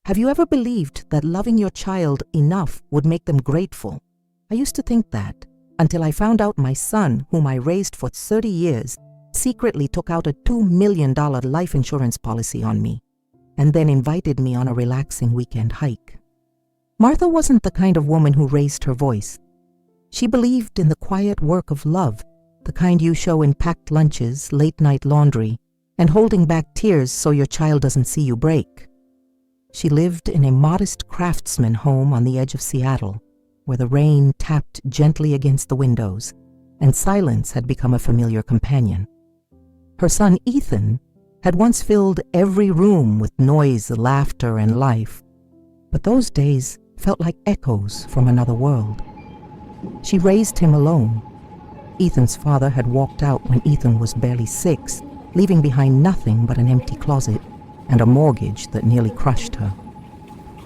Have you ever believed that loving your child enough would make them grateful? I used to think that, until I found out my son, whom I raised for 30 years, secretly took out a $2 million life insurance policy on me, and then invited me on a relaxing weekend hike. Martha wasn't the kind of woman who raised her voice. She believed in the quiet work of love, the kind you show in packed lunches, late-night laundry, and holding back tears so your child doesn't see you break. She lived in a modest craftsman home on the edge of Seattle, where the rain tapped gently against the windows, and silence had become a familiar companion. Her son Ethan had once filled every room with noise, laughter, and life, but those days felt like echoes from another world. She raised him alone. Ethan's father had walked out when Ethan was barely 6, leaving behind nothing but an empty closet and a mortgage that nearly crushed her.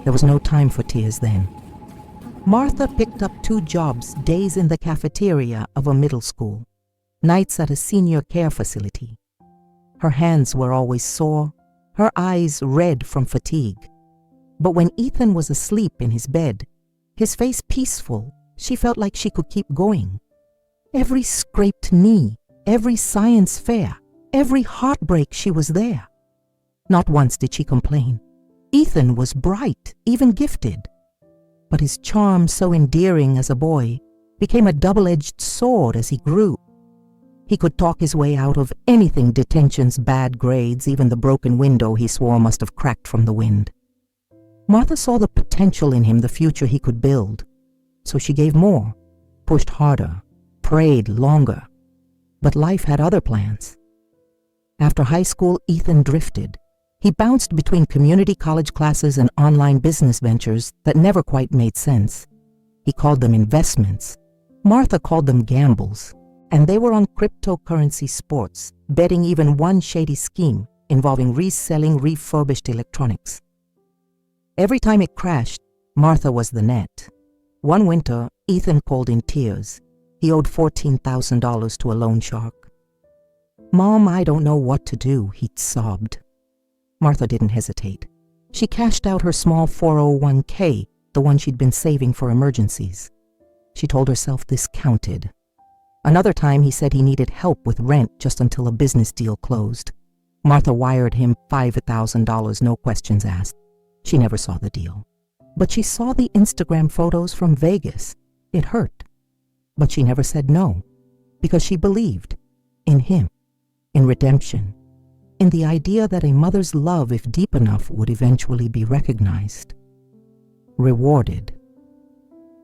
There was no time for tears then. Martha picked up 2 jobs, days in the cafeteria of a middle school, nights at a senior care facility. Her hands were always sore, her eyes red from fatigue. But when Ethan was asleep in his bed, his face peaceful, she felt like she could keep going. Every scraped knee, every science fair, every heartbreak, she was there. Not once did she complain. Ethan was bright, even gifted. But his charm, so endearing as a boy, became a double-edged sword as he grew. He could talk his way out of anything: detentions, bad grades, even the broken window he swore must have cracked from the wind. Martha saw the potential in him, the future he could build. So she gave more, pushed harder, prayed longer. But life had other plans. After high school, Ethan drifted. He bounced between community college classes and online business ventures that never quite made sense. He called them investments. Martha called them gambles. And they were on cryptocurrency sports, betting even one shady scheme involving reselling refurbished electronics. Every time it crashed, Martha was the net. One winter, Ethan called in tears. He owed $14,000 to a loan shark. "Mom, I don't know what to do," he'd sobbed. Martha didn't hesitate. She cashed out her small 401k, the one she'd been saving for emergencies. She told herself this counted. Another time he said he needed help with rent just until a business deal closed. Martha wired him $5,000, no questions asked. She never saw the deal. But she saw the Instagram photos from Vegas. It hurt. But she never said no, because she believed in him, in redemption, in the idea that a mother's love, if deep enough, would eventually be recognized, rewarded.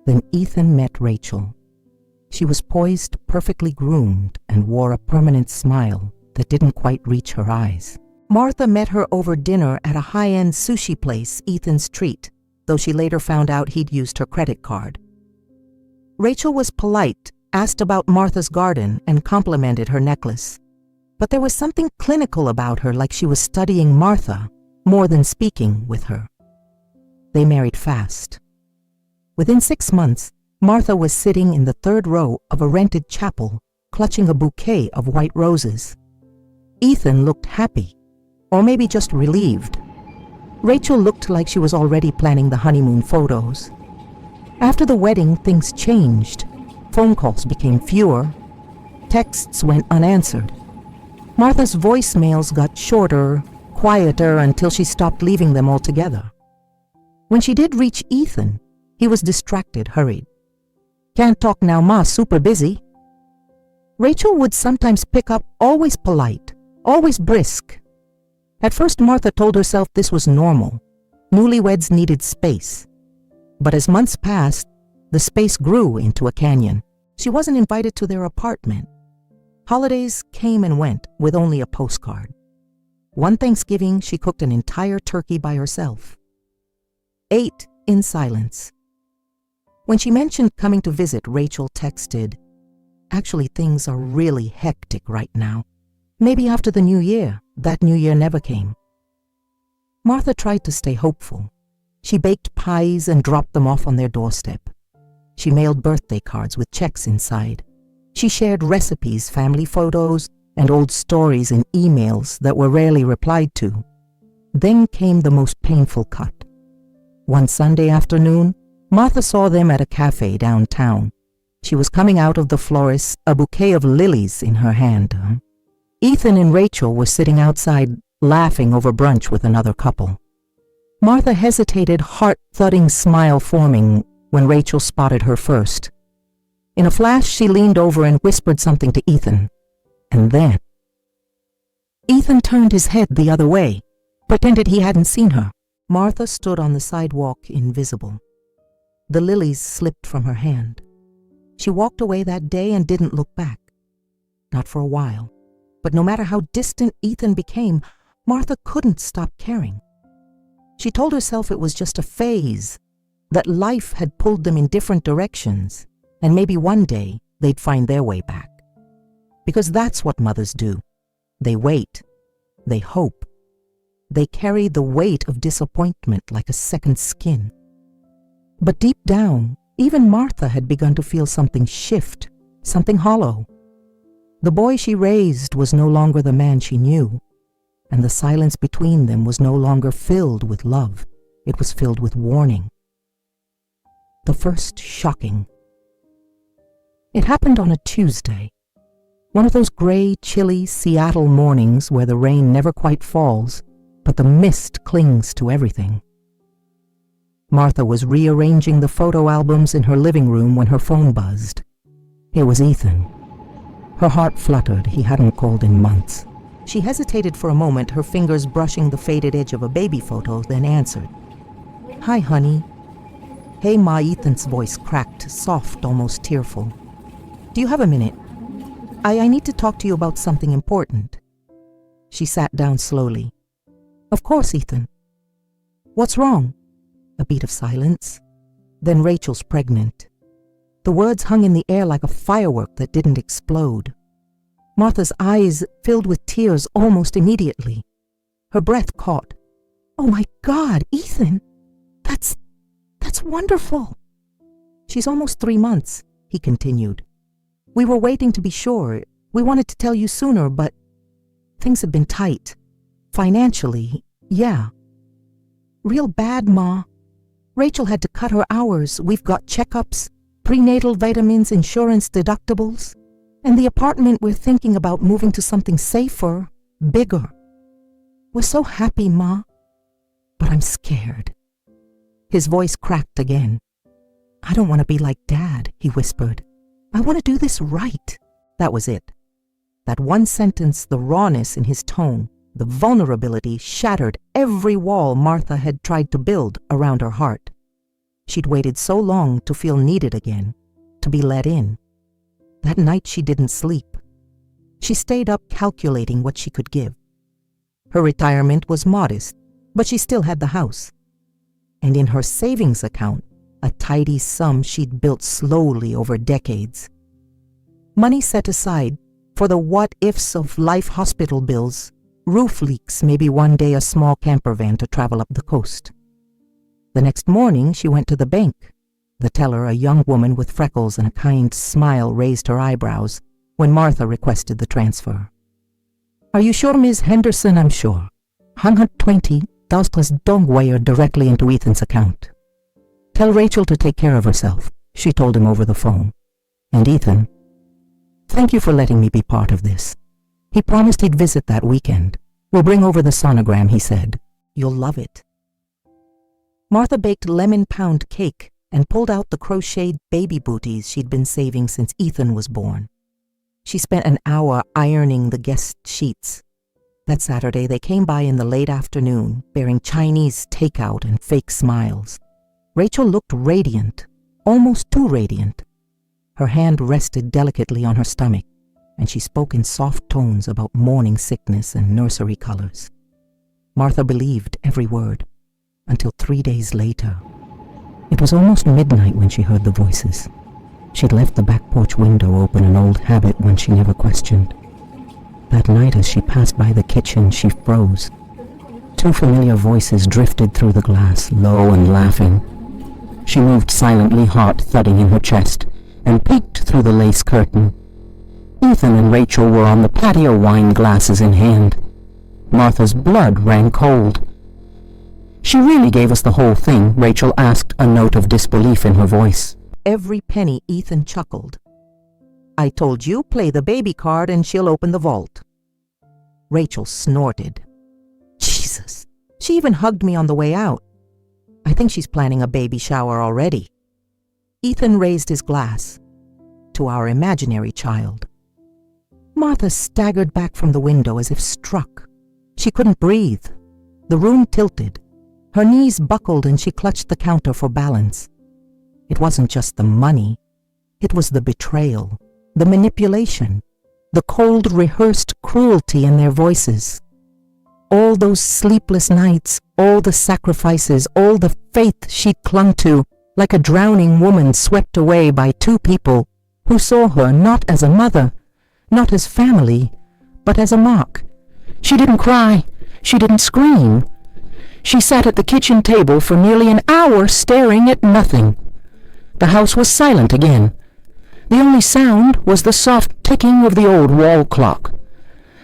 Then Ethan met Rachel. She was poised, perfectly groomed, and wore a permanent smile that didn't quite reach her eyes. Martha met her over dinner at a high-end sushi place, Ethan's treat, though she later found out he'd used her credit card. Rachel was polite, asked about Martha's garden, and complimented her necklace. But there was something clinical about her, like she was studying Martha more than speaking with her. They married fast. Within 6 months, Martha was sitting in the 3rd row of a rented chapel, clutching a bouquet of white roses. Ethan looked happy, or maybe just relieved. Rachel looked like she was already planning the honeymoon photos. After the wedding, things changed. Phone calls became fewer. Texts went unanswered. Martha's voicemails got shorter, quieter, until she stopped leaving them altogether. When she did reach Ethan, he was distracted, hurried. "Can't talk now, Ma, super busy." Rachel would sometimes pick up, always polite, always brisk. At first, Martha told herself this was normal. Newlyweds needed space. But as months passed, the space grew into a canyon. She wasn't invited to their apartment. Holidays came and went with only a postcard. One Thanksgiving, she cooked an entire turkey by herself. Ate in silence. When she mentioned coming to visit, Rachel texted, "Actually, things are really hectic right now. Maybe after the new year." That new year never came. Martha tried to stay hopeful. She baked pies and dropped them off on their doorstep. She mailed birthday cards with checks inside. She shared recipes, family photos, and old stories in emails that were rarely replied to. Then came the most painful cut. One Sunday afternoon, Martha saw them at a cafe downtown. She was coming out of the florist, a bouquet of lilies in her hand. Ethan and Rachel were sitting outside laughing over brunch with another couple. Martha hesitated, heart-thudding smile forming when Rachel spotted her first. In a flash, she leaned over and whispered something to Ethan. And then Ethan turned his head the other way, pretended he hadn't seen her. Martha stood on the sidewalk, invisible. The lilies slipped from her hand. She walked away that day and didn't look back. Not for a while. But no matter how distant Ethan became, Martha couldn't stop caring. She told herself it was just a phase, that life had pulled them in different directions, and maybe one day they'd find their way back. Because that's what mothers do. They wait. They hope. They carry the weight of disappointment like a second skin. But deep down, even Martha had begun to feel something shift, something hollow. The boy she raised was no longer the man she knew, and the silence between them was no longer filled with love. It was filled with warning. The first shocking. It happened on a Tuesday, one of those gray, chilly Seattle mornings where the rain never quite falls, but the mist clings to everything. Martha was rearranging the photo albums in her living room when her phone buzzed. It was Ethan. Her heart fluttered. He hadn't called in months. She hesitated for a moment, her fingers brushing the faded edge of a baby photo, then answered. "Hi, honey." "Hey, Ma," Ethan's voice cracked, soft, almost tearful. "Do you have a minute? I need to talk to you about something important." She sat down slowly. "Of course, Ethan." "What's wrong?" A beat of silence. Then Rachel's pregnant. The words hung in the air like a firework that didn't explode. Martha's eyes filled with tears almost immediately. Her breath caught. "Oh my God, Ethan! That's wonderful!" "She's almost 3 months," he continued. "We were waiting to be sure. We wanted to tell you sooner, but things have been tight. Financially, yeah. Real bad, Ma. Rachel had to cut her hours. We've got checkups, prenatal vitamins, insurance deductibles, and the apartment we're thinking about moving to something safer, bigger. We're so happy, Ma, but I'm scared." His voice cracked again. "I don't want to be like Dad," he whispered. "I want to do this right." That was it. That one sentence, the rawness in his tone, the vulnerability shattered every wall Martha had tried to build around her heart. She'd waited so long to feel needed again, to be let in. That night she didn't sleep. She stayed up calculating what she could give. Her retirement was modest, but she still had the house. And in her savings account, a tidy sum she'd built slowly over decades. Money set aside for the what-ifs of life, hospital bills, roof leaks, maybe one day a small camper van to travel up the coast. The next morning, she went to the bank. The teller, a young woman with freckles and a kind smile, raised her eyebrows when Martha requested the transfer. "Are you sure, Ms. Henderson?" "I'm sure. $120 wired directly into Ethan's account. Tell Rachel to take care of herself," she told him over the phone. And Ethan, "Thank you for letting me be part of this." He promised he'd visit that weekend. "We'll bring over the sonogram," he said. "You'll love it." Martha baked lemon pound cake and pulled out the crocheted baby booties she'd been saving since Ethan was born. She spent an hour ironing the guest sheets. That Saturday, they came by in the late afternoon, bearing Chinese takeout and fake smiles. Rachel looked radiant, almost too radiant. Her hand rested delicately on her stomach, and she spoke in soft tones about morning sickness and nursery colors. Martha believed every word, until 3 days later. It was almost midnight when she heard the voices. She'd left the back porch window open, an old habit one she never questioned. That night, as she passed by the kitchen, she froze. 2 familiar voices drifted through the glass, low and laughing. She moved silently, heart thudding in her chest, and peeked through the lace curtain. Ethan and Rachel were on the patio, wine glasses in hand. Martha's blood ran cold. She really gave us the whole thing, Rachel asked, a note of disbelief in her voice. Every penny. Ethan chuckled. I told you, play the baby card and she'll open the vault. Rachel snorted. Jesus, she even hugged me on the way out. I think she's planning a baby shower already. Ethan raised his glass. To our imaginary child. Martha staggered back from the window as if struck. She couldn't breathe. The room tilted. Her knees buckled and she clutched the counter for balance. It wasn't just the money. It was the betrayal, the manipulation, the cold, rehearsed cruelty in their voices. All those sleepless nights, all the sacrifices, all the faith she clung to, like a drowning woman swept away by two people who saw her not as a mother, not as family, but as a mark. She didn't cry. She didn't scream. She sat at the kitchen table for nearly an hour staring at nothing. The house was silent again. The only sound was the soft ticking of the old wall clock.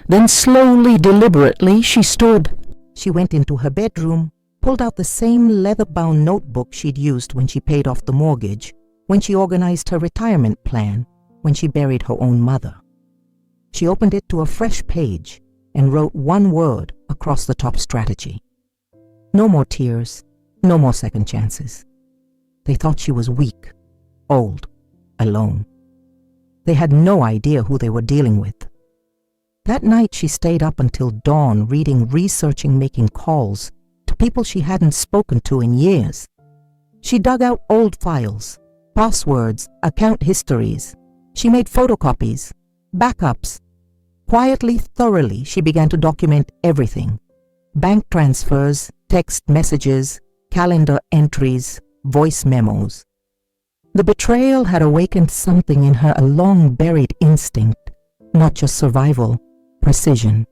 Then slowly, deliberately, she stood. She went into her bedroom, pulled out the same leather-bound notebook she'd used when she paid off the mortgage, when she organized her retirement plan, when she buried her own mother. She opened it to a fresh page and wrote one word across the top: strategy. No more tears, no more second chances. They thought she was weak, old, alone. They had no idea who they were dealing with. That night she stayed up until dawn reading, researching, making calls to people she hadn't spoken to in years. She dug out old files, passwords, account histories. She made photocopies, backups. Quietly, thoroughly, she began to document everything. Bank transfers, text messages, calendar entries, voice memos. The betrayal had awakened something in her, a long-buried instinct, not just survival, precision.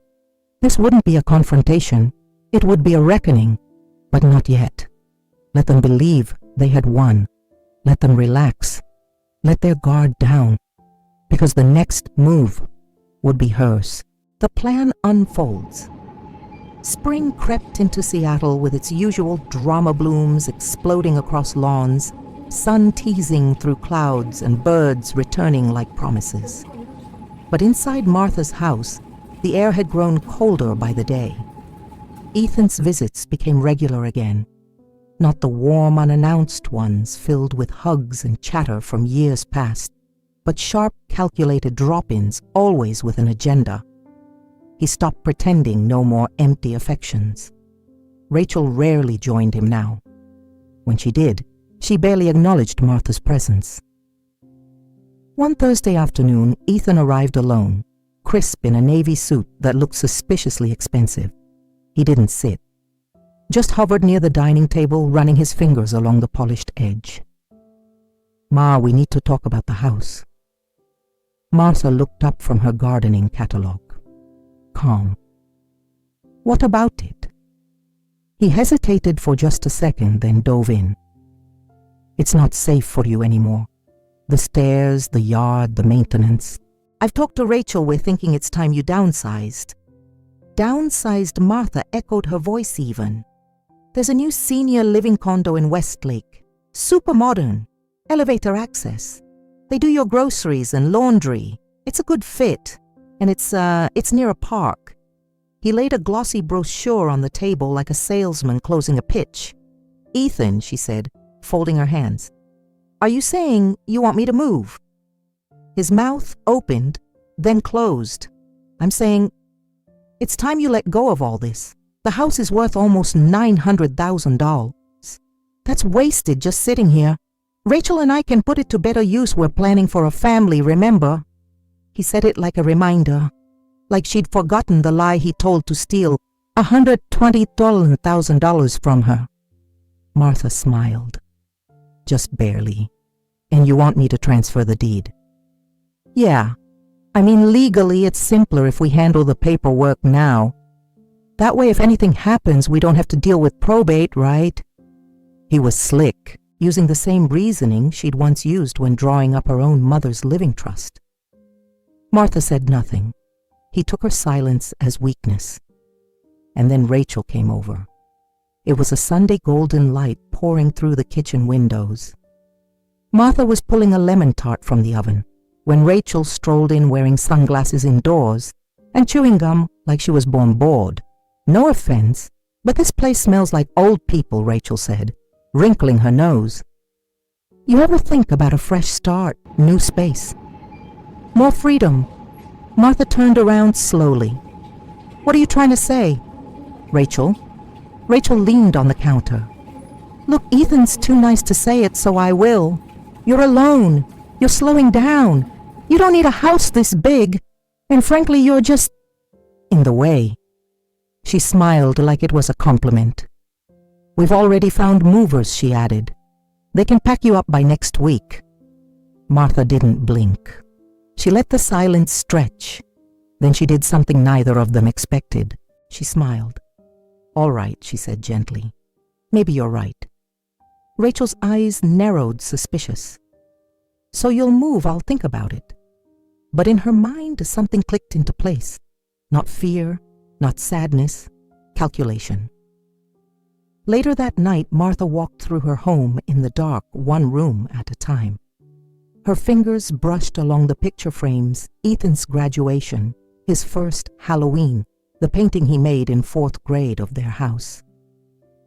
This wouldn't be a confrontation. It would be a reckoning, but not yet. Let them believe they had won. Let them relax. Let their guard down, because the next move would be hers. The plan unfolds. Spring crept into Seattle with its usual drama blooms exploding across lawns, sun teasing through clouds and birds returning like promises. But inside Martha's house, the air had grown colder by the day. Ethan's visits became regular again, not the warm, unannounced ones filled with hugs and chatter from years past, but sharp, calculated drop-ins, always with an agenda. He stopped pretending, no more empty affections. Rachel rarely joined him now. When she did, she barely acknowledged Martha's presence. One Thursday afternoon, Ethan arrived alone, crisp in a navy suit that looked suspiciously expensive. He didn't sit, just hovered near the dining table, running his fingers along the polished edge. "Ma, we need to talk about the house." Martha looked up from her gardening catalog, calm. "What about it?" He hesitated for just a second, then dove in. "It's not safe for you anymore. The stairs, the yard, the maintenance. I've talked to Rachel. We're thinking it's time you downsized." Downsized? Martha echoed her voice even. "There's a new senior living condo in Westlake. Super modern. Elevator access. They do your groceries and laundry. It's a good fit. And it's near a park." He laid a glossy brochure on the table like a salesman closing a pitch. "Ethan," she said, folding her hands, "are you saying you want me to move?" His mouth opened, then closed. "I'm saying it's time you let go of all this. The house is worth almost $900,000. That's wasted just sitting here. Rachel and I can put it to better use. We're planning for a family, remember?" He said it like a reminder, like she'd forgotten the lie he told to steal $120,000 from her. Martha smiled. "Just barely. And you want me to transfer the deed?" "Yeah. I mean, legally it's simpler if we handle the paperwork now. That way if anything happens, we don't have to deal with probate, right?" He was slick, using the same reasoning she'd once used when drawing up her own mother's living trust. Martha said nothing. He took her silence as weakness. And then Rachel came over. It was a Sunday golden light pouring through the kitchen windows. Martha was pulling a lemon tart from the oven when Rachel strolled in wearing sunglasses indoors and chewing gum like she was born bored. No offense, but this place smells like old people, Rachel said, wrinkling her nose. You ever think about a fresh start, new space? More freedom. Martha turned around slowly. What are you trying to say? Rachel leaned on the counter. Look, Ethan's too nice to say it, so I will. You're alone. You're slowing down. You don't need a house this big. And frankly, you're just in the way. She smiled like it was a compliment. We've already found movers, she added. They can pack you up by next week. Martha didn't blink. She let the silence stretch. Then she did something neither of them expected. She smiled. All right, she said gently. Maybe you're right. Rachel's eyes narrowed, suspicious. So you'll move, I'll think about it. But in her mind, something clicked into place. Not fear, not sadness, calculation. Later that night, Martha walked through her home in the dark, one room at a time. Her fingers brushed along the picture frames, Ethan's graduation, his first Halloween, the painting he made in 4th grade of their house.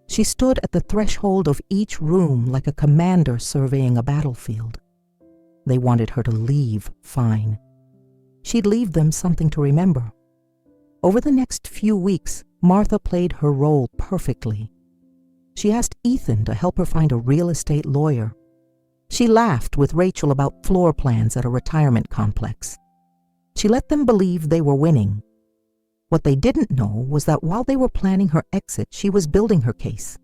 She stood at the threshold of each room like a commander surveying a battlefield. They wanted her to leave fine. She'd leave them something to remember. Over the next few weeks, Martha played her role perfectly. She asked Ethan to help her find a real estate lawyer. She laughed with Rachel about floor plans at a retirement complex. She let them believe they were winning. What they didn't know was that while they were planning her exit, she was building her case.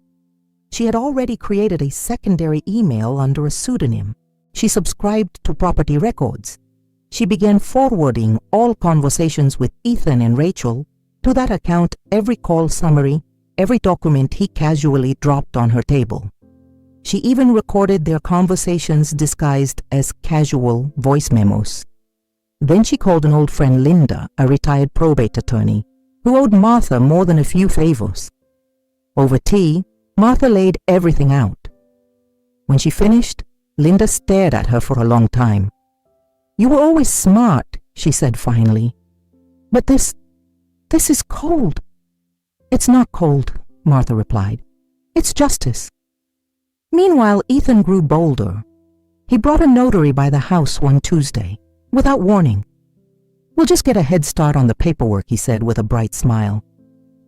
She had already created a secondary email under a pseudonym. She subscribed to property records. She began forwarding all conversations with Ethan and Rachel to that account, every call summary, every document he casually dropped on her table. She even recorded their conversations disguised as casual voice memos. Then she called an old friend, Linda, a retired probate attorney, who owed Martha more than a few favors. Over tea, Martha laid everything out. When she finished, Linda stared at her for a long time. You were always smart, she said finally. But this is cold. It's not cold, Martha replied. It's justice. Meanwhile, Ethan grew bolder. He brought a notary by the house one Tuesday, without warning. We'll just get a head start on the paperwork, he said with a bright smile.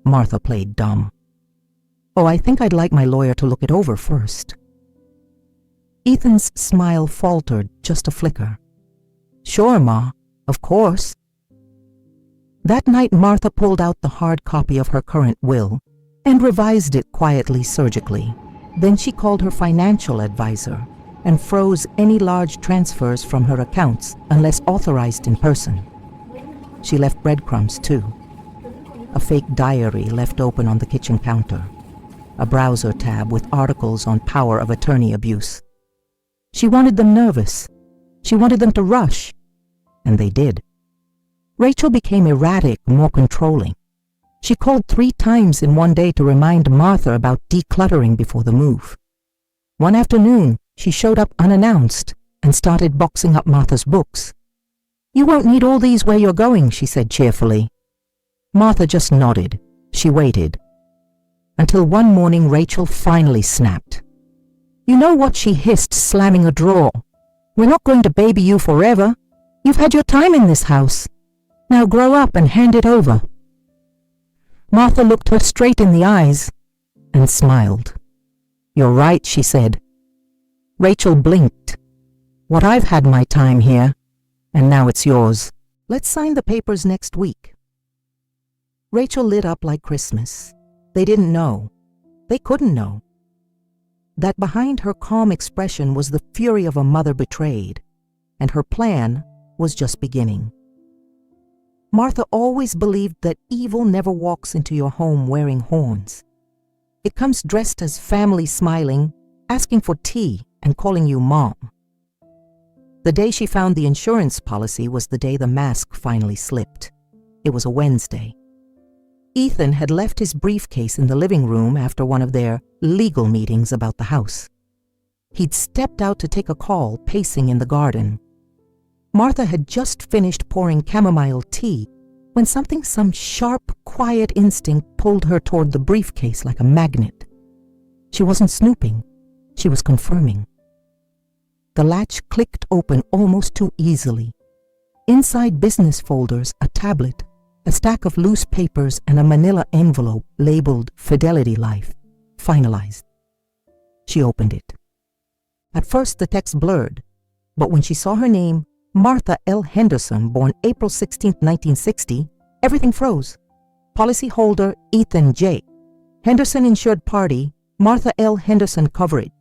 Martha played dumb. Oh, I think I'd like my lawyer to look it over first. Ethan's smile faltered just a flicker. Sure, Ma, of course. That night, Martha pulled out the hard copy of her current will and revised it quietly, surgically. Then she called her financial advisor and froze any large transfers from her accounts unless authorized in person. She left breadcrumbs, too. A fake diary left open on the kitchen counter. A browser tab with articles on power of attorney abuse. She wanted them nervous. She wanted them to rush. And they did. Rachel became erratic, more controlling. She called 3 times in one day to remind Martha about decluttering before the move. One afternoon, she showed up unannounced and started boxing up Martha's books. You won't need all these where you're going, she said cheerfully. Martha just nodded. She waited. Until one morning, Rachel finally snapped. You know what, she hissed, slamming a drawer. We're not going to baby you forever. You've had your time in this house. Now grow up and hand it over. Martha looked her straight in the eyes and smiled. You're right, she said. Rachel blinked. What, I've had my time here, and now it's yours. Let's sign the papers next week. Rachel lit up like Christmas. They didn't know. They couldn't know. That behind her calm expression was the fury of a mother betrayed, and her plan was just beginning. Martha always believed that evil never walks into your home wearing horns. It comes dressed as family, smiling, asking for tea, and calling you Mom. The day she found the insurance policy was the day the mask finally slipped. It was a Wednesday. Ethan had left his briefcase in the living room after one of their legal meetings about the house. He'd stepped out to take a call, pacing in the garden. Martha had just finished pouring chamomile tea when some sharp, quiet instinct pulled her toward the briefcase like a magnet. She wasn't snooping. She was confirming. The latch clicked open almost too easily. Inside business folders, a tablet, a stack of loose papers, and a manila envelope labeled Fidelity Life, finalized. She opened it. At first, the text blurred, but when she saw her name, Martha L. Henderson, born April 16, 1960, everything froze. Policyholder Ethan J. Henderson insured party, Martha L. Henderson coverage.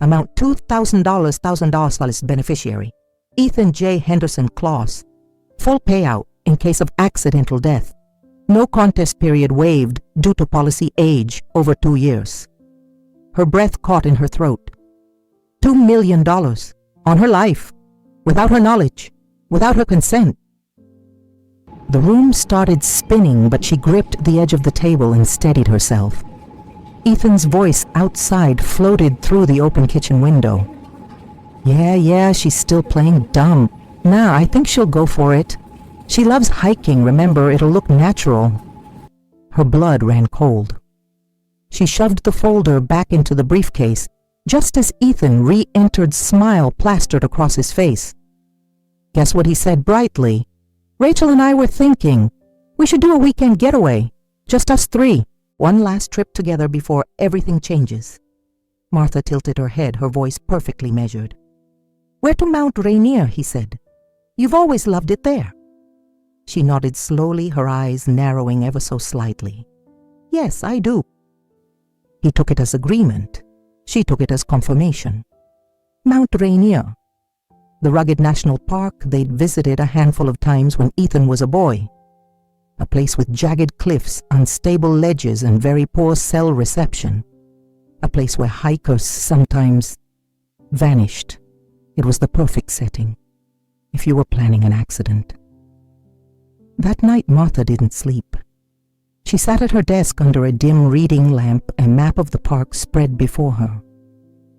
Amount $2,000, $1,000 beneficiary. Ethan J. Henderson clause. Full payout in case of accidental death. No contest period waived due to policy age over 2 years. Her breath caught in her throat. $2 million on her life, without her knowledge, without her consent. The room started spinning, but she gripped the edge of the table and steadied herself. Ethan's voice outside floated through the open kitchen window. Yeah, she's still playing dumb. Nah, I think she'll go for it. She loves hiking, remember, it'll look natural. Her blood ran cold. She shoved the folder back into the briefcase just as Ethan re-entered, smile plastered across his face. Guess what he said brightly? Rachel and I were thinking, we should do a weekend getaway. Just us three. One last trip together before everything changes. Martha tilted her head, her voice perfectly measured. Where to Mount Rainier, he said. You've always loved it there. She nodded slowly, her eyes narrowing ever so slightly. Yes, I do. He took it as agreement. She took it as confirmation. Mount Rainier, the rugged national park they'd visited a handful of times when Ethan was a boy. A place with jagged cliffs, unstable ledges, and very poor cell reception. A place where hikers sometimes vanished. It was the perfect setting, if you were planning an accident. That night, Martha didn't sleep. She sat at her desk under a dim reading lamp, a map of the park spread before her.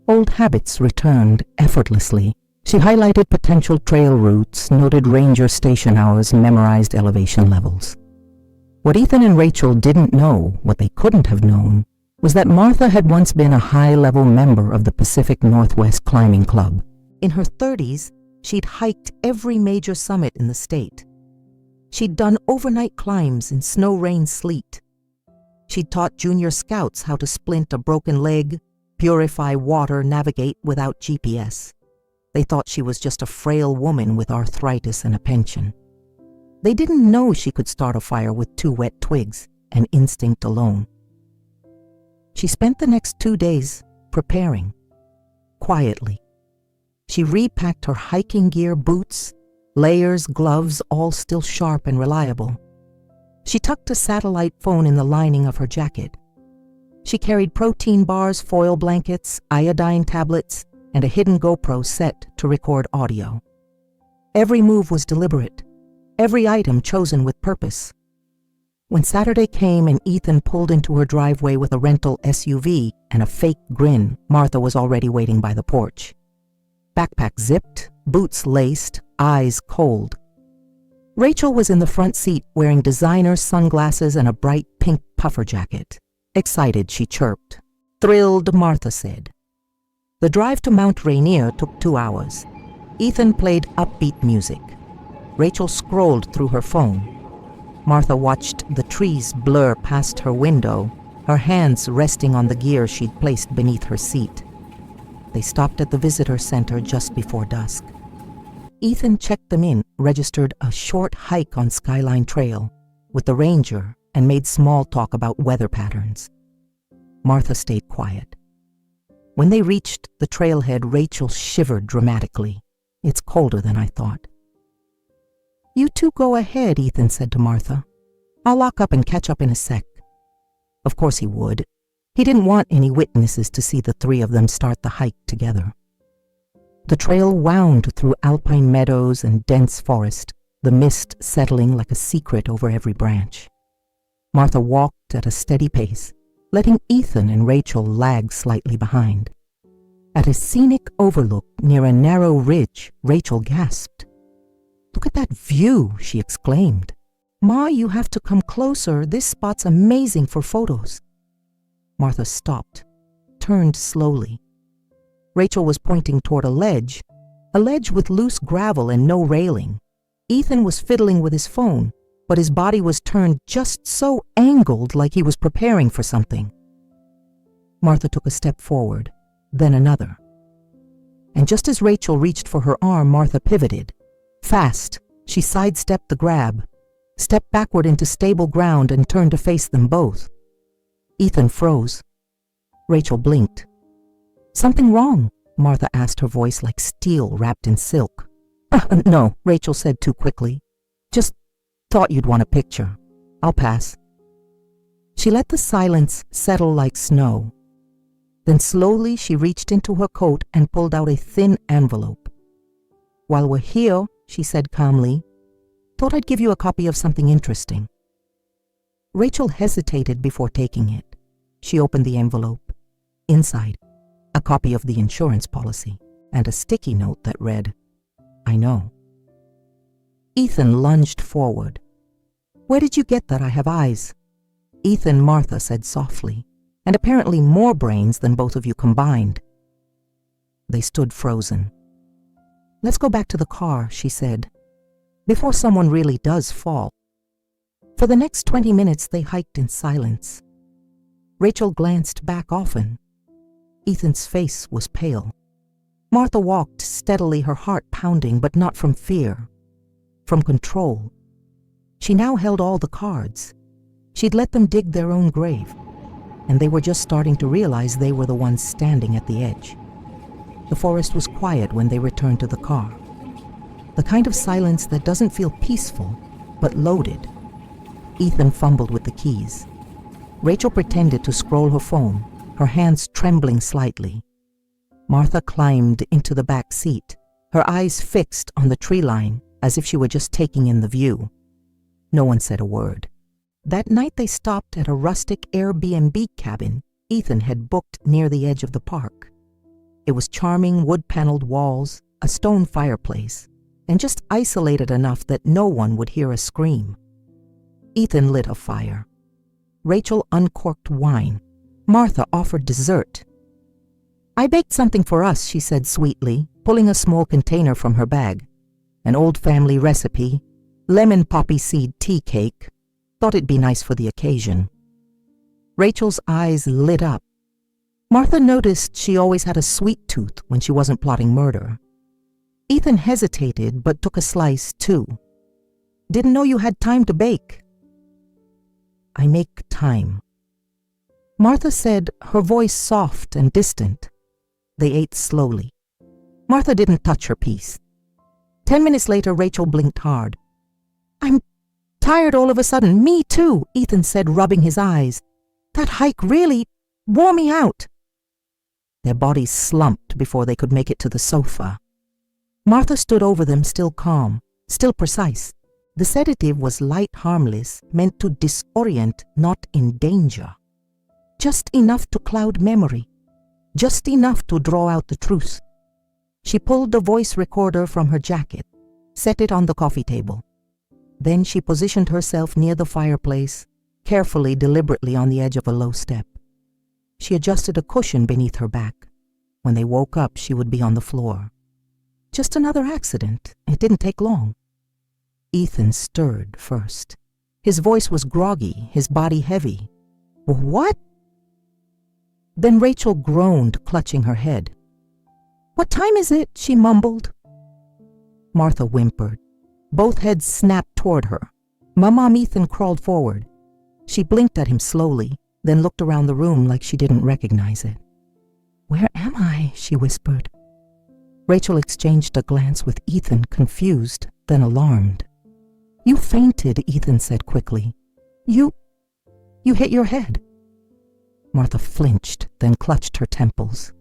Old habits returned effortlessly. She highlighted potential trail routes, noted ranger station hours, memorized elevation levels. What Ethan and Rachel didn't know, what they couldn't have known, was that Martha had once been a high-level member of the Pacific Northwest Climbing Club. In her 30s, she'd hiked every major summit in the state. She'd done overnight climbs in snow, rain, sleet. She'd taught junior scouts how to splint a broken leg, purify water, navigate without GPS. They thought she was just a frail woman with arthritis and a pension. They didn't know she could start a fire with 2 wet twigs and instinct alone. She spent the next 2 days preparing, quietly. She repacked her hiking gear, boots, layers, gloves, all still sharp and reliable. She tucked a satellite phone in the lining of her jacket. She carried protein bars, foil blankets, iodine tablets, and a hidden GoPro set to record audio. Every move was deliberate, every item chosen with purpose. When Saturday came and Ethan pulled into her driveway with a rental SUV and a fake grin, Martha was already waiting by the porch. Backpack zipped, boots laced, eyes cold. Rachel was in the front seat wearing designer sunglasses and a bright pink puffer jacket. Excited, she chirped. Thrilled, Martha said. The drive to Mount Rainier took 2 hours. Ethan played upbeat music. Rachel scrolled through her phone. Martha watched the trees blur past her window, her hands resting on the gear she'd placed beneath her seat. They stopped at the visitor center just before dusk. Ethan checked them in, registered a short hike on Skyline Trail with the ranger, and made small talk about weather patterns. Martha stayed quiet. When they reached the trailhead, Rachel shivered dramatically. It's colder than I thought. You two go ahead, Ethan said to Martha. I'll lock up and catch up in a sec. Of course he would. He didn't want any witnesses to see the 3 of them start the hike together. The trail wound through alpine meadows and dense forest, the mist settling like a secret over every branch. Martha walked at a steady pace, letting Ethan and Rachel lag slightly behind. At a scenic overlook near a narrow ridge, Rachel gasped. "Look at that view," she exclaimed. "Ma, you have to come closer. This spot's amazing for photos." Martha stopped, turned slowly. Rachel was pointing toward a ledge with loose gravel and no railing. Ethan was fiddling with his phone, but his body was turned just so angled like he was preparing for something. Martha took a step forward, then another. And just as Rachel reached for her arm, Martha pivoted. Fast, she sidestepped the grab, stepped backward into stable ground and turned to face them both. Ethan froze. Rachel blinked. "Something wrong?" Martha asked, her voice like steel wrapped in silk. No, Rachel said too quickly. "Just thought you'd want a picture. I'll pass." She let the silence settle like snow. Then slowly she reached into her coat and pulled out a thin envelope. "While we're here," she said calmly, "thought I'd give you a copy of something interesting." Rachel hesitated before taking it. She opened the envelope. Inside, a copy of the insurance policy and a sticky note that read, "I know." Ethan lunged forward. "Where did you get that I have eyes?" "Ethan," Martha said softly, "and apparently more brains than both of you combined." They stood frozen. "Let's go back to the car," she said, "before someone really does fall." For the next 20 minutes they hiked in silence. Rachel glanced back often. Ethan's face was pale. Martha walked steadily, her heart pounding, but not from fear, from control. She now held all the cards. She'd let them dig their own grave, and they were just starting to realize they were the ones standing at the edge. The forest was quiet when they returned to the car. The kind of silence that doesn't feel peaceful, but loaded. Ethan fumbled with the keys. Rachel pretended to scroll her phone, her hands trembling slightly. Martha climbed into the back seat, her eyes fixed on the tree line as if she were just taking in the view. No one said a word. That night they stopped at a rustic Airbnb cabin Ethan had booked near the edge of the park. It was charming wood-paneled walls, a stone fireplace, and just isolated enough that no one would hear a scream. Ethan lit a fire. Rachel uncorked wine. Martha offered dessert. "I baked something for us," she said sweetly, pulling a small container from her bag. "An old family recipe, lemon poppy seed tea cake. Thought it'd be nice for the occasion." Rachel's eyes lit up. Martha noticed she always had a sweet tooth when she wasn't plotting murder. Ethan hesitated but took a slice too. "Didn't know you had time to bake." "I make time," Martha said, her voice soft and distant. They ate slowly. Martha didn't touch her piece. 10 minutes later, Rachel blinked hard. "I'm tired all of a sudden." "Me too," Ethan said, rubbing his eyes. "That hike really wore me out." Their bodies slumped before they could make it to the sofa. Martha stood over them, still calm, still precise. The sedative was light, harmless, meant to disorient, not endanger. Just enough to cloud memory, just enough to draw out the truth. She pulled the voice recorder from her jacket, set it on the coffee table. Then she positioned herself near the fireplace, carefully, deliberately on the edge of a low step. She adjusted a cushion beneath her back. When they woke up, she would be on the floor. Just another accident. It didn't take long. Ethan stirred first. His voice was groggy, his body heavy. "What?" Then Rachel groaned, clutching her head. "What time is it?" she mumbled. Martha whimpered. Both heads snapped toward her. Mom, Ethan crawled forward. She blinked at him slowly, then looked around the room like she didn't recognize it. "Where am I?" she whispered. Rachel exchanged a glance with Ethan, confused, then alarmed. "You fainted," Ethan said quickly. You hit your head." Martha flinched, then clutched her temples.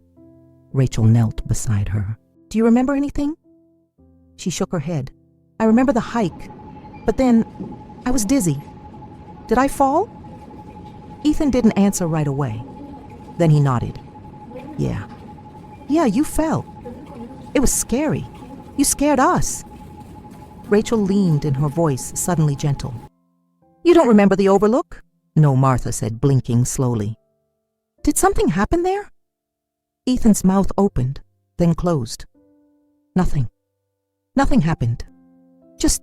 Rachel knelt beside her. "Do you remember anything?" She shook her head. "I remember the hike, but then I was dizzy. Did I fall?" Ethan didn't answer right away. Then he nodded. Yeah, you fell. It was scary. You scared us. Rachel leaned in her voice suddenly gentle. You don't remember the overlook? No, Martha said, blinking slowly. Did something happen there? Ethan's mouth opened, then closed. Nothing. Nothing happened. Just,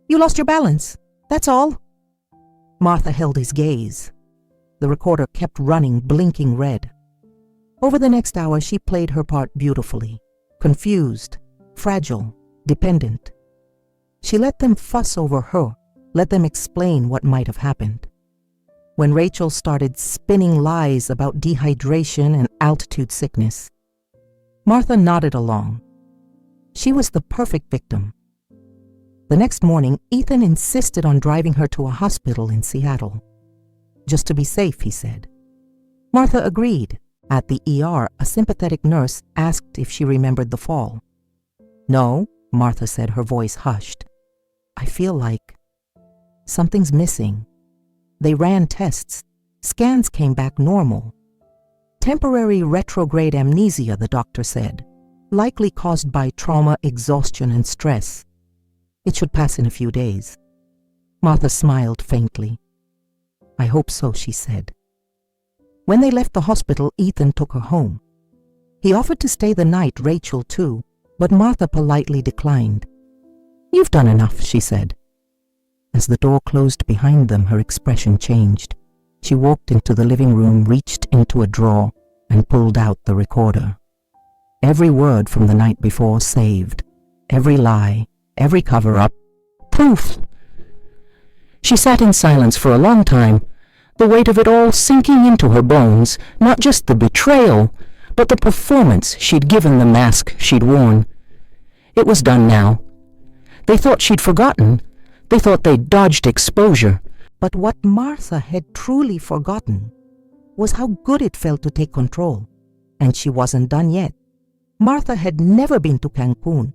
you lost your balance. That's all. Martha held his gaze. The recorder kept running, blinking red. Over the next hour, she played her part beautifully. Confused, fragile, dependent. She let them fuss over her, let them explain what might have happened. When Rachel started spinning lies about dehydration and altitude sickness, Martha nodded along. She was the perfect victim. The next morning, Ethan insisted on driving her to a hospital in Seattle. Just to be safe, he said. Martha agreed. At the ER, a sympathetic nurse asked if she remembered the fall. No, Martha said, her voice hushed. I feel like something's missing. They ran tests. Scans came back normal. Temporary retrograde amnesia, the doctor said, likely caused by trauma, exhaustion, and stress. It should pass in a few days. Martha smiled faintly. I hope so, she said. When they left the hospital, Ethan took her home. He offered to stay the night, Rachel too, but Martha politely declined. You've done enough, she said. As the door closed behind them, her expression changed. She walked into the living room, reached into a drawer, and pulled out the recorder. Every word from the night before saved. Every lie, every cover-up. Proof! She sat in silence for a long time, the weight of it all sinking into her bones, not just the betrayal, but the performance she'd given the mask she'd worn. It was done now. They thought she'd forgotten. They thought they'd dodged exposure. But what Martha had truly forgotten was how good it felt to take control. And she wasn't done yet. Martha had never been to Cancun,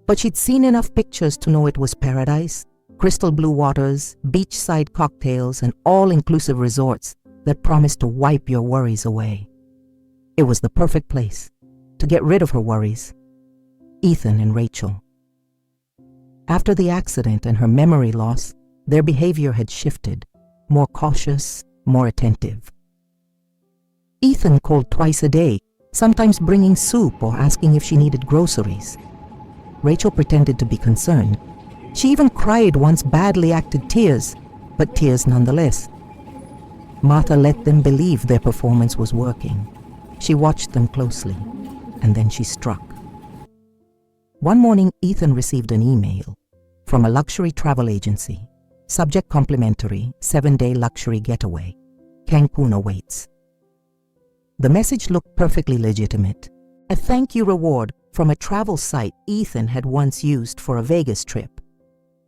but she'd seen enough pictures to know it was paradise. Crystal blue waters, beachside cocktails, and all-inclusive resorts that promised to wipe your worries away. It was the perfect place to get rid of her worries. Ethan and Rachel. After the accident and her memory loss, their behavior had shifted, more cautious, more attentive. Ethan called twice a day, sometimes bringing soup or asking if she needed groceries. Rachel pretended to be concerned. She even cried once badly acted tears, but tears nonetheless. Martha let them believe their performance was working. She watched them closely, and then she struck. One morning, Ethan received an email from a luxury travel agency. Subject complimentary, 7-day luxury getaway. Cancun awaits. The message looked perfectly legitimate. A thank you reward from a travel site Ethan had once used for a Vegas trip.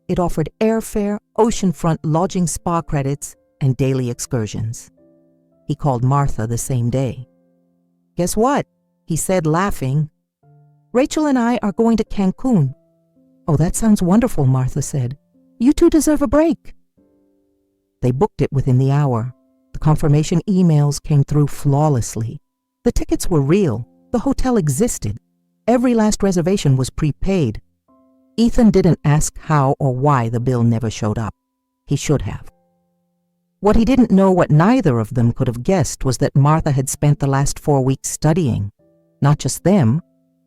It offered airfare, oceanfront lodging, spa credits, and daily excursions. He called Martha the same day. Guess what? He said, laughing. Rachel and I are going to Cancun. Oh, that sounds wonderful, Martha said. You two deserve a break. They booked it within the hour. The confirmation emails came through flawlessly. The tickets were real. The hotel existed. Every last reservation was prepaid. Ethan didn't ask how or why the bill never showed up. He should have. What he didn't know, what neither of them could have guessed, was that Martha had spent the last 4 weeks studying. Not just them,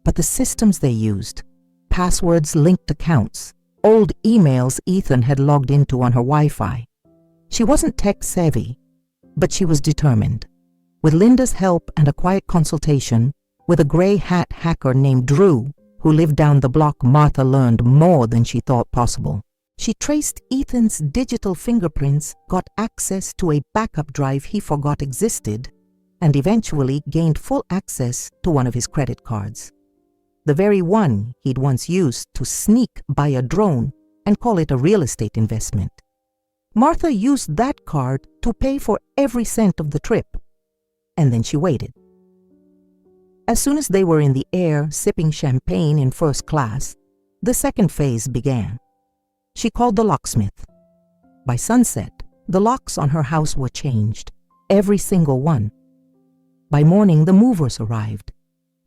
but the systems they used. Passwords, linked accounts, old emails Ethan had logged into on her Wi-Fi. She wasn't tech-savvy, but she was determined. With Linda's help and a quiet consultation, with a gray hat hacker named Drew, who lived down the block, Martha learned more than she thought possible. She traced Ethan's digital fingerprints, got access to a backup drive he forgot existed, and eventually gained full access to one of his credit cards. The very one he'd once used to sneak by a drone and call it a real estate investment. Martha used that card to pay for every cent of the trip, and then she waited. As soon as they were in the air sipping champagne in first class, the second phase began. She called the locksmith. By sunset, the locks on her house were changed. every single one. By morning, the movers arrived,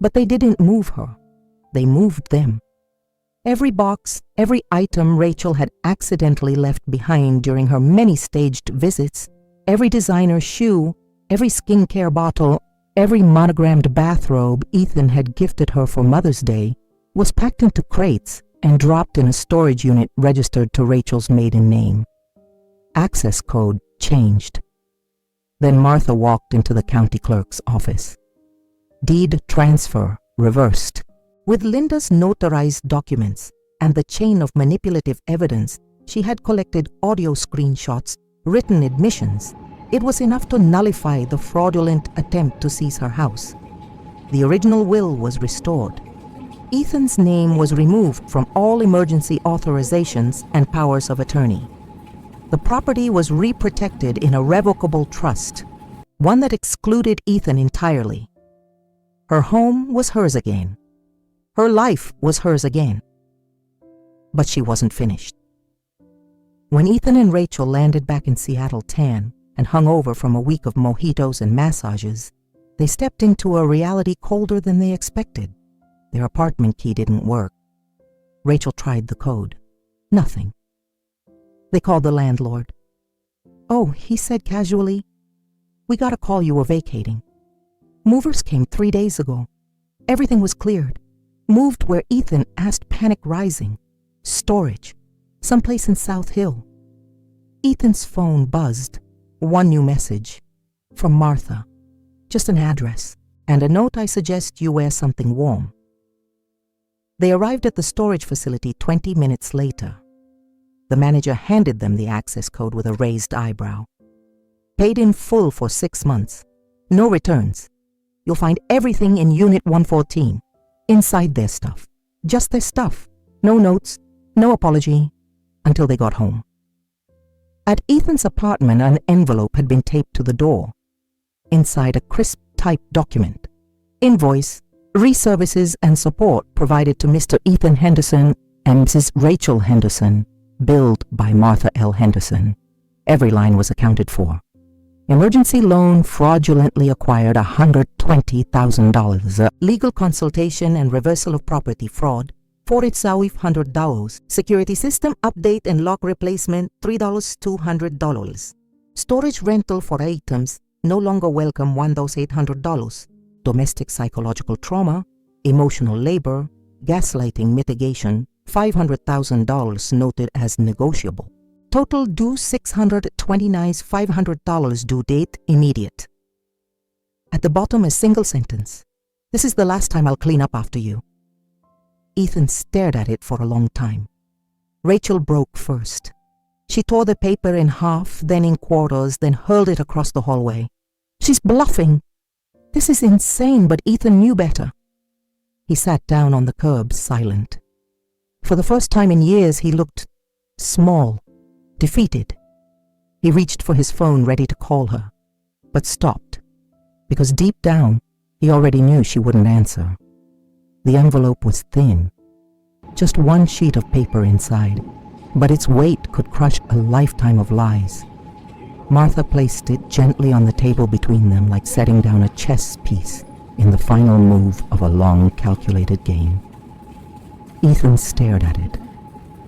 but they didn't move her. They moved them. Every box, every item Rachel had accidentally left behind during her many staged visits, every designer shoe, every skincare bottle, every monogrammed bathrobe Ethan had gifted her for Mother's Day was packed into crates and dropped in a storage unit registered to Rachel's maiden name. Access code changed. Then Martha walked into the county clerk's office. Deed transfer reversed. With Linda's notarized documents and the chain of manipulative evidence, she had collected audio screenshots, written admissions. It was enough to nullify the fraudulent attempt to seize her house. The original will was restored. Ethan's name was removed from all emergency authorizations and powers of attorney. The property was reprotected in a revocable trust, one that excluded Ethan entirely. Her home was hers again. Her life was hers again. But she wasn't finished. When Ethan and Rachel landed back in Seattle tan and hung over from a week of mojitos and massages, they stepped into a reality colder than they expected. Their apartment key didn't work. Rachel tried the code. Nothing. They called the landlord. "Oh," he said casually, "we got a call you were vacating. Movers came 3 days ago. Everything was cleared. Moved where Ethan asked, panic rising. Storage. Someplace in South Hill." Ethan's phone buzzed. One new message. From Martha. Just an address and a note: "I suggest you wear something warm." They arrived at the storage facility 20 minutes later. The manager handed them the access code with a raised eyebrow. "Paid in full for 6 months. No returns. You'll find everything in Unit 114. Inside their stuff. Just their stuff. No notes, no apology," until they got home. At Ethan's apartment, an envelope had been taped to the door. Inside, a crisp typed document. Invoice, reservices and support provided to Mr. Ethan Henderson and Mrs. Rachel Henderson, billed by Martha L. Henderson. Every line was accounted for. Emergency loan fraudulently acquired $120,000. Legal consultation and reversal of property fraud, $4,500. Security system update and lock replacement, $3,200. Storage rental for items no longer welcome, $1,800. Domestic psychological trauma, emotional labor, gaslighting mitigation, $500,000 noted as negotiable. Total due $629,500. Due date immediate. At the bottom, a single sentence. "This is the last time I'll clean up after you." Ethan stared at it for a long time. Rachel broke first. She tore the paper in half, then in quarters, then hurled it across the hallway. "She's bluffing. This is insane," but Ethan knew better. He sat down on the curb, silent. For the first time in years, he looked small, defeated. He reached for his phone, ready to call her, but stopped, because deep down, he already knew she wouldn't answer. The envelope was thin, just one sheet of paper inside, but its weight could crush a lifetime of lies. Martha placed it gently on the table between them, like setting down a chess piece in the final move of a long, calculated game. Ethan stared at it.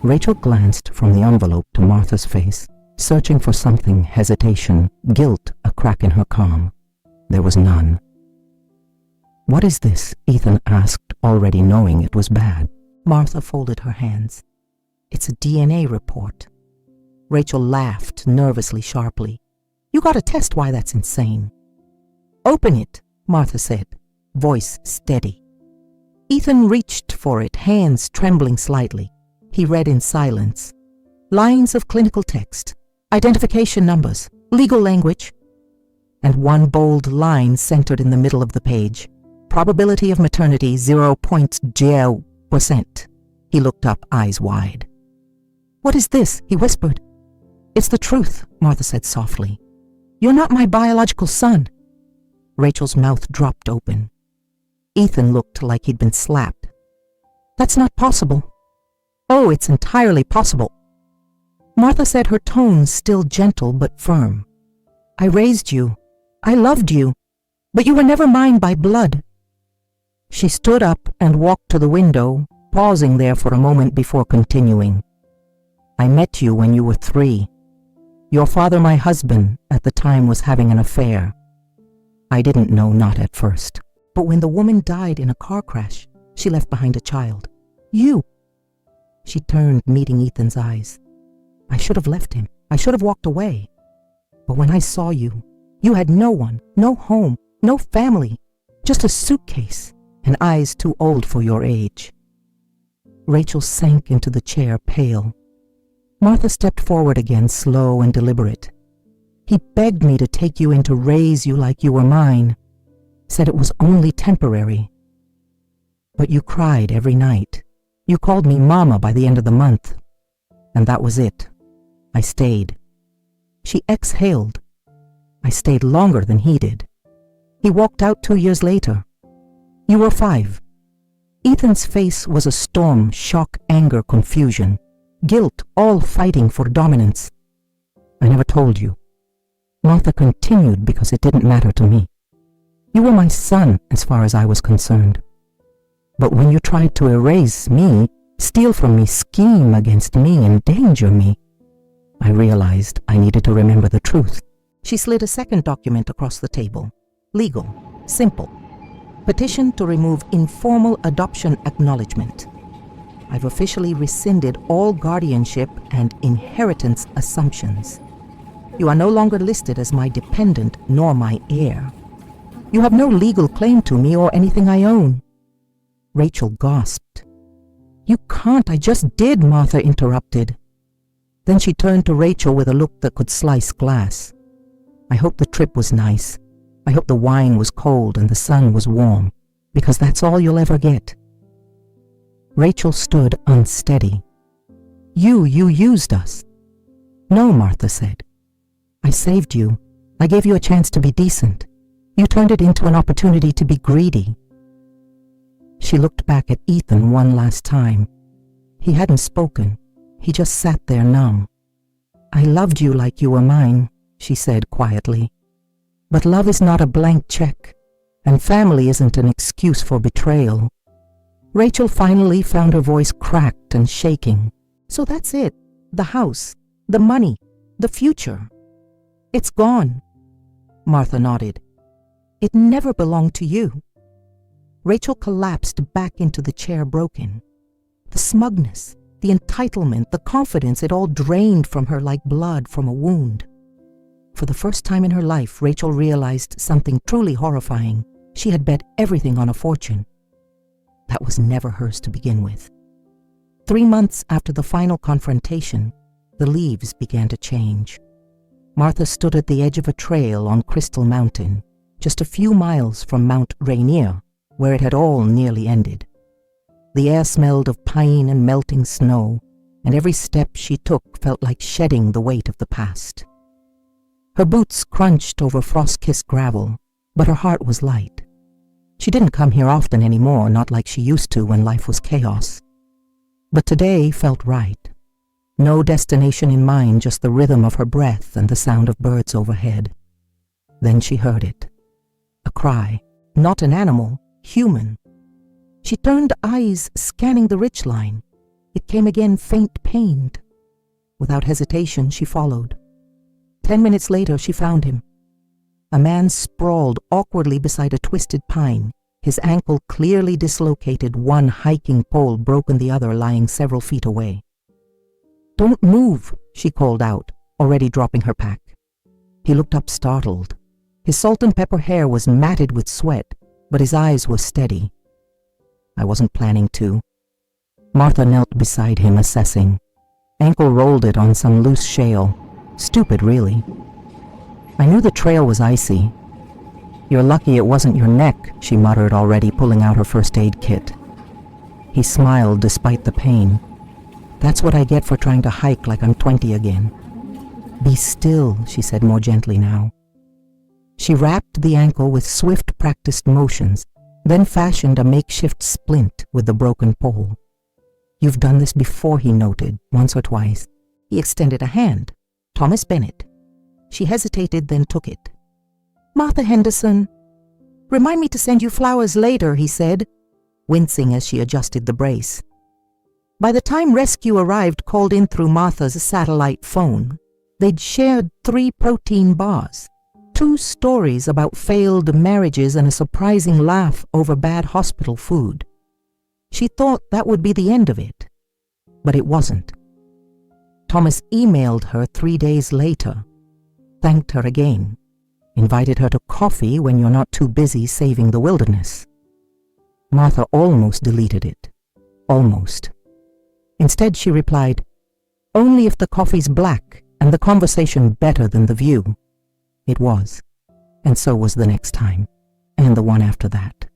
Rachel glanced from the envelope to Martha's face, searching for something: hesitation, guilt, a crack in her calm. There was none. "What is this?" Ethan asked, already knowing it was bad. Martha folded her hands. "It's a DNA report." Rachel laughed nervously, sharply. "You gotta test why that's insane." "Open it," Martha said, voice steady. Ethan reached for it, hands trembling slightly. He read in silence. Lines of clinical text, identification numbers, legal language, and one bold line centered in the middle of the page. Probability of maternity 0.0%. He looked up, eyes wide. "What is this?" he whispered. "It's the truth," Martha said softly. "You're not my biological son." Rachel's mouth dropped open. Ethan looked like he'd been slapped. "That's not possible." "Oh, it's entirely possible." Martha said, her tone still gentle but firm. "I raised you. I loved you, but you were never mine by blood." She stood up and walked to the window, pausing there for a moment before continuing. "I met you when you were 3. Your father, my husband, at the time was having an affair. I didn't know, not at first. But when the woman died in a car crash, she left behind a child. You." She turned, meeting Ethan's eyes. "I should have left him. I should have walked away. But when I saw you, you had no one, no home, no family, just a suitcase and eyes too old for your age." Rachel sank into the chair, pale. Martha stepped forward again, slow and deliberate. "He begged me to take you in to raise you like you were mine. Said it was only temporary. But you cried every night. You called me Mama by the end of the month. And that was it. I stayed." She exhaled. "I stayed longer than he did. He walked out 2 years later. You were 5. Ethan's face was a storm, shock, anger, confusion, guilt, all fighting for dominance. "I never told you." Martha continued because it didn't matter to me. "You were my son as far as I was concerned. But when you tried to erase me, steal from me, scheme against me, endanger me, I realized I needed to remember the truth." She slid a second document across the table. Legal, simple. Petition to remove informal adoption acknowledgement. I've officially rescinded all guardianship and inheritance assumptions. You are no longer listed as my dependent nor my heir. You have no legal claim to me or anything I own." Rachel gasped. "You can't, I just did," Martha interrupted. Then she turned to Rachel with a look that could slice glass. "I hope the trip was nice. I hope the wine was cold and the sun was warm, because that's all you'll ever get." Rachel stood unsteady. You used us." "No," Martha said. "I saved you. I gave you a chance to be decent. You turned it into an opportunity to be greedy." She looked back at Ethan one last time. He hadn't spoken. He just sat there numb. "I loved you like you were mine," she said quietly. "But love is not a blank check, and family isn't an excuse for betrayal." Rachel finally found her voice cracked and shaking. "So that's it. The house, the money, the future. It's gone." Martha nodded. "It never belonged to you." Rachel collapsed back into the chair, broken. The smugness, the entitlement, the confidence, it all drained from her like blood from a wound. For the first time in her life, Rachel realized something truly horrifying. She had bet everything on a fortune. That was never hers to begin with. 3 months after the final confrontation, the leaves began to change. Martha stood at the edge of a trail on Crystal Mountain, just a few miles from Mount Rainier, where it had all nearly ended. The air smelled of pine and melting snow, and every step she took felt like shedding the weight of the past. Her boots crunched over frost-kissed gravel, but her heart was light. She didn't come here often anymore, not like she used to when life was chaos. But today felt right. No destination in mind, just the rhythm of her breath and the sound of birds overhead. Then she heard it. A cry, not an animal, human. She turned eyes, scanning the ridgeline. It came again, faint-pained. Without hesitation, she followed. 10 minutes later, she found him. A man sprawled awkwardly beside a twisted pine, his ankle clearly dislocated, one hiking pole broken, the other lying several feet away. "Don't move," she called out, already dropping her pack. He looked up, startled. His salt and pepper hair was matted with sweat, but his eyes were steady. "I wasn't planning to." Martha knelt beside him, assessing. Ankle rolled it on some loose shale. Stupid, really. "I knew the trail was icy." "You're lucky it wasn't your neck," she muttered, already pulling out her first aid kit. He smiled despite the pain. "That's what I get for trying to hike like I'm 20 again." "Be still," she said more gently now. She wrapped the ankle with swift, practiced motions, then fashioned a makeshift splint with the broken pole. "You've done this before," he noted, once or twice. He extended a hand. "Thomas Bennett." She hesitated, then took it. "Martha Henderson." "Remind me to send you flowers later," he said, wincing as she adjusted the brace. By the time rescue arrived, called in through Martha's satellite phone, they'd shared 3 protein bars, 2 stories about failed marriages, and a surprising laugh over bad hospital food. She thought that would be the end of it, but it wasn't. Thomas emailed her 3 days later, thanked her again, invited her to coffee when you're not too busy saving the wilderness. Martha almost deleted it. Almost. Instead, she replied, "Only if the coffee's black and the conversation better than the view." It was, and so was the next time, and the one after that.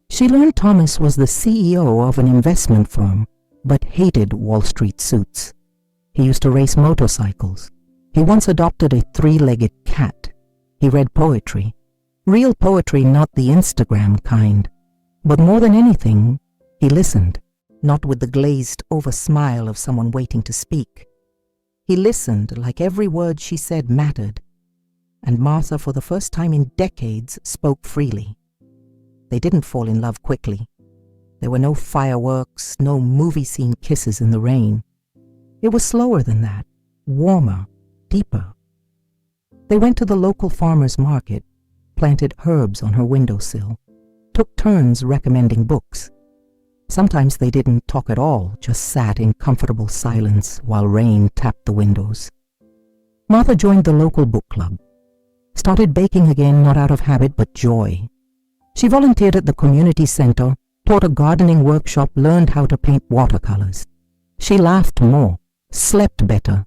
She learned Thomas was the CEO of an investment firm, but hated Wall Street suits. He used to race motorcycles. He once adopted a 3-legged cat. He read poetry. Real poetry, not the Instagram kind. But more than anything, he listened, not with the glazed-over smile of someone waiting to speak. He listened like every word she said mattered, and Martha, for the first time in decades, spoke freely. They didn't fall in love quickly. There were no fireworks, no movie scene kisses in the rain. It was slower than that, warmer, deeper. They went to the local farmer's market, planted herbs on her windowsill, took turns recommending books. Sometimes they didn't talk at all, just sat in comfortable silence while rain tapped the windows. Martha joined the local book club, started baking again, not out of habit but joy. She volunteered at the community center, taught a gardening workshop, learned how to paint watercolors. She laughed more, slept better.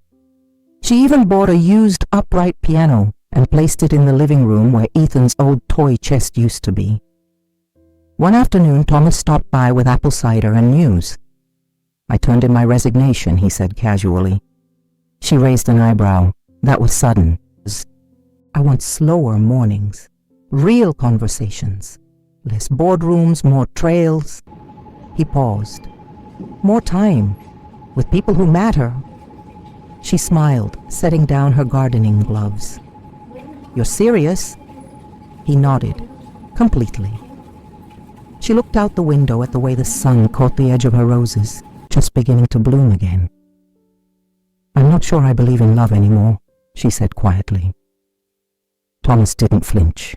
She even bought a used upright piano and placed it in the living room where Ethan's old toy chest used to be. One afternoon, Thomas stopped by with apple cider and news. "I turned in my resignation," he said casually. She raised an eyebrow. That was sudden. "I want slower mornings, real conversations, less boardrooms, more trails." He paused. "More time, with people who matter." She smiled, setting down her gardening gloves. "You're serious?" He nodded, completely. She looked out the window at the way the sun caught the edge of her roses, just beginning to bloom again. "I'm not sure I believe in love anymore," she said quietly. Thomas didn't flinch.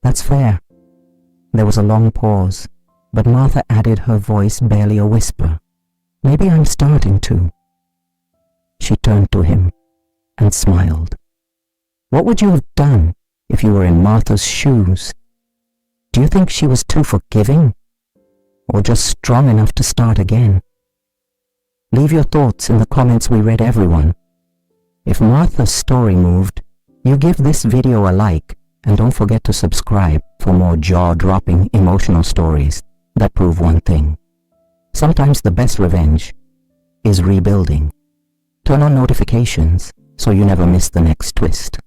"That's fair." There was a long pause, but Martha added, her voice barely a whisper, "Maybe I'm starting to." She turned to him and smiled. "What would you have done if you were in Martha's shoes? Do you think she was too forgiving? Or just strong enough to start again? Leave your thoughts in the comments. We read everyone. If Martha's story moved, you give this video a like, and don't forget to subscribe for more jaw-dropping emotional stories that prove one thing. Sometimes the best revenge is rebuilding. Turn on notifications so you never miss the next twist.